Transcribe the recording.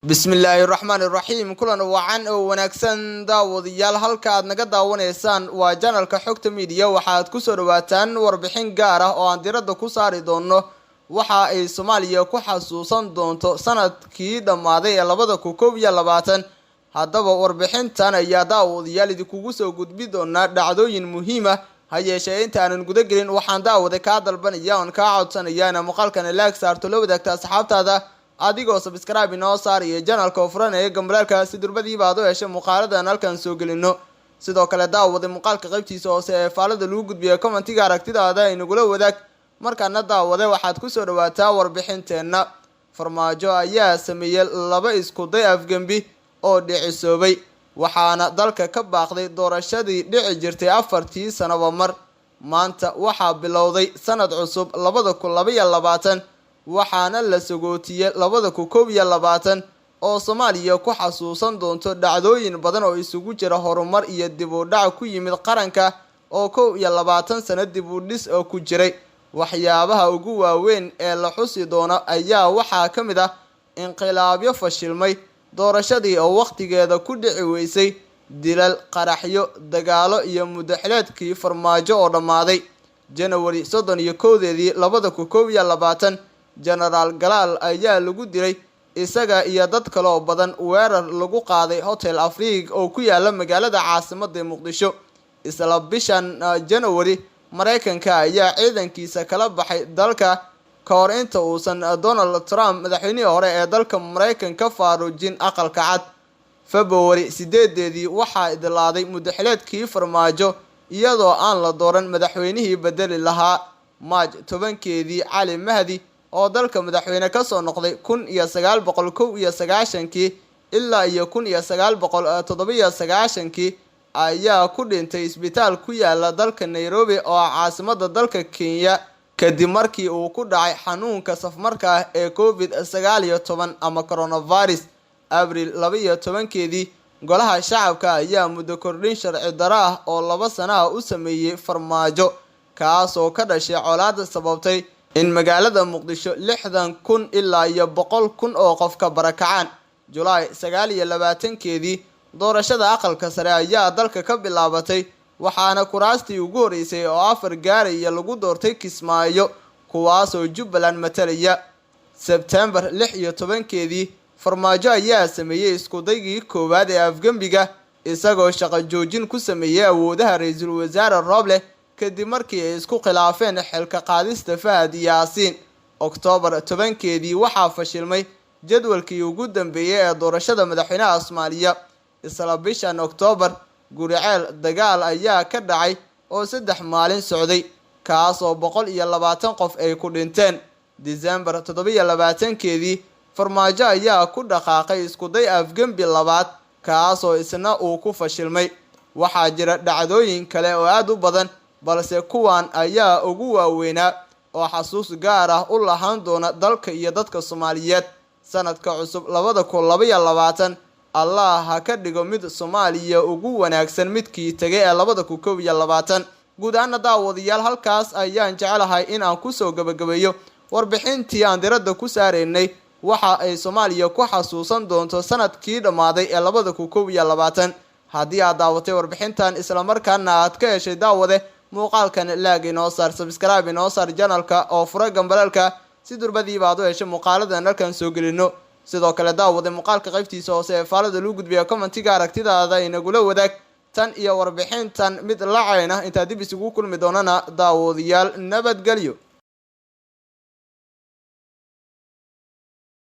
Bismillahirrahmanirrahim. Kulan wacan oo wanaagsan daawadayaal halka aad naga daawanaysaan waa channelka Xogta Media. Waxaad ku soo dhawaataan warbixin gaar ah oo aan diradda ku saari doono waxa ay Soomaaliya ku xasuusan doonto sanadkii dhamaaday ee 2021. Haddaba warbixintan ayaa daawadayaal idinku soo gudbi doona dhacdooyin muhiim ah ha yeeshee inta aanan guda gelin waxaan daawada ka dalbanaya oo ka codsanaya muuqaalkan like saarto la wadaagta asxaabtaada adigoo subscribe inoo saar iyo channelka furan ee gambalka si durbadiiba aad u hesho muuqaaladan halkan soo gelino sidoo kale daawada muuqaalka qaybtiisa hoose ee faalada lagu gudbiyo commentiga aragtidaada inagula wadaag markaana daawada waxaad ku soo dhawaataa warbixinteena farmaajo ayaa sameeyay laba isku day afgambi oo dhicisoobay waxaana dalka ka baaqday doorashadii dhici jirtay 4 sano mar maanta waxa bilowday sanad cusub 2022 waxaana la sagootiyay 2021 oo Soomaaliya ku xasuusan doonto dhacdooyin badan oo isugu jira horumar iyo dib u dhac ku yimid qaranka oo 20 sano dib u dhis oo ku jiray waxyaabaha ugu waaweyn ee la xusi doono ayaa waxa kamid ah inqilaabyo fashilmay doorashadii oo waqtigeeda ku dhici weysay dilal qaraxyo dagaalo iyo mudaxleedkii farmaajo oo dhamaaday January 31 2021 General Galal ayaa lagu dilay isaga iyo dad kale oo badan weerar lagu qaaday Hotel Afrique oo ku yaala magaalada caasimadda Muqdisho isla bishan January Mareykanka ayaa ciidankiisa kala baxay dalka ka hor inta uusan Donald Trump madaxweynihii hore ee dalka Mareykanka faaruujin aqalka cad February 8 waxaa idlaaday mudaxleedkii farmaajo iyadoo aan la dooran madaxweynihii bedeli lahaa March 10 Cali Mahdi oo dalka madaxweyne ka soo noqday 1991 ilaa 1997 ayaa ku dhintay isbitaal ku yaala dalka Nairobi oo caasimadda dalka Kenya kadib markii uu ku dhacay xanuunka safmarka ee COVID-19 ama coronavirus Abriil 12 golaha shacabka ayaa muddo kordhin sharci darro ah oo 2 sano u sameeyay farmaajo kaas oo ka dhashay colaad sababtay in magaalada Muqdisho 60,000 ilaa 100,000 oo qof ka barakacaan July 29 doorashada aqalka sare ayaa dalka ka bilaabatay waxaana kuraastii ugu horeysay oo 4 gaaray lagu doortay Kismaayo kuwaas oo Jubbaland matalaya September 16 farmaajo ayaa sameeyay isku daygii koowaad ee afgambiga isagoo shaqo joojin ku sameeyay awoodaha ra'iisul wasaare Roble kadib markii ay isku khilaafeen xilka qaadista Fahad Yaasiin October 10 waxaa fashilmay jadwalkii ugu dambeeyay ee doorashada madaxweynaha Soomaaliya isla bishan October guriceel dagaal ayaa ka dhacay oo 3 maalin socday kaas oo 120 qof ay ku dhinteen December 27 farmaajo ayaa ku dhaqaaqay isku day afgambi labaad kaas oo isna uu ku fashilmay waxaa jira dhacdooyin kale oo aad u badan balse kuwan ayaa ugu waaweynaa oo xasuus gaar ah u lahaan doona dalka iyo dadka Soomaaliyeed sanadka cusub 2022 Allah ha ka dhigo mid Soomaaliya ugu wanaagsan midkii tagay ee 2021 guud ahaan daawadayaal halkaas ayaan jecelahay in aan ku soo gabagabeeyo warbixintii aan diradda ku saareynay waxa ay Soomaaliya ku xasuusan doonto sanadkii dhamaaday ee 2021 haddii aad daawatay warbixintan isla markaana aad ka heshay daawade muuqaalkan like inoo saar subscribe inoo saar channelka oo fura gambalka si durbadiiba aad u hesho muuqaaladan halkan soo gelino sidoo kale daawada muuqaalka qaybtiisa hoose ee faalada lagu gudbiyo commentiga aragtidaada inagula wadaag tan iyo warbixintan mid la cayna inta dib isugu kulmi doonana daawadayaal nabadgelyo